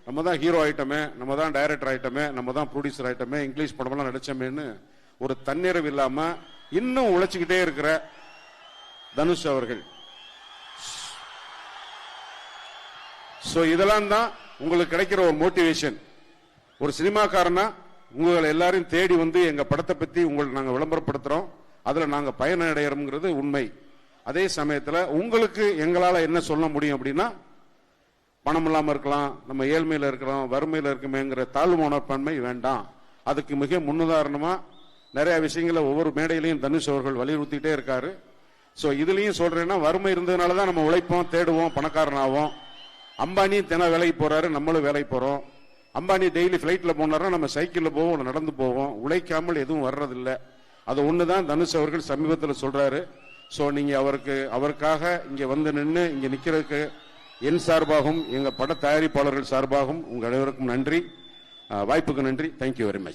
நம்ம தான் ஹீரோ ஆயிட்டமே, நம்ம தான் டைரக்டர் ஆயிட்டமே, நம்ம தான் ப்ரொடியூசர் ஆயிட்டமே, இங்கிலீஷ் படமெல்லாம் நடிச்சோமேன்னு ஒரு தன்னிறைவு இல்லாம இன்னும் உழைச்சுக்கிட்டே இருக்கிற தனுஷ் அவர்கள். சோ இதெல்லாம் தான் உங்களுக்கு கிடைக்கிற ஒரு மோட்டிவேஷன். ஒரு சினிமாக்காரனா உங்களை எல்லாரையும் தேடி வந்து எங்க படத்தை பத்தி உங்களுக்கு நாங்க விளம்பரப்படுத்துறோம், அதுல நாங்க பயனடைகிறோம்ங்கிறது உண்மை. அதே சமயத்துல உங்களுக்கு எங்களால என்ன சொல்ல முடியும் அப்படின்னா, பணம் இல்லாம இருக்கலாம், நம்ம ஏழ்மையில இருக்கிறோம், வறுமையில இருக்குமேங்கிற தாழ்வு மனப்பான்மை வேண்டாம். அதுக்கு மிக முன்னுதாரணமா நிறைய விஷயங்களை ஒவ்வொரு மேடையிலையும் தனுஷ் அவர்கள் வலியுறுத்திட்டே இருக்காரு. சோ இதுலயும் சொல்றேன்னா, வறுமை இருந்ததுனாலதான் நம்ம உழைப்போம், தேடுவோம், பணக்காரனாவோம். அம்பானி தின வேலைக்கு போறாரு, நம்மளும் வேலைக்கு போறோம். அம்பானி டெய்லி பிளைட்ல போனாரா, நம்ம சைக்கிள்ல போவோம், நடந்து போவோம். உழைக்காமல் எதுவும் வர்றதில்லை. அது ஒண்ணுதான் தனுஷ் அவர்கள் சமீபத்தில் சொல்றாரு. சோ நீங்க அவருக்காக இங்க வந்து நின்று இங்க நிக்கிறதுக்கு என் சார்பாகவும் எங்க பட தயாரிப்பாளர்கள் சார்பாகவும் உங்க அனைவருக்கும் நன்றி. வாய்ப்புக்கு நன்றி. Thank you very much.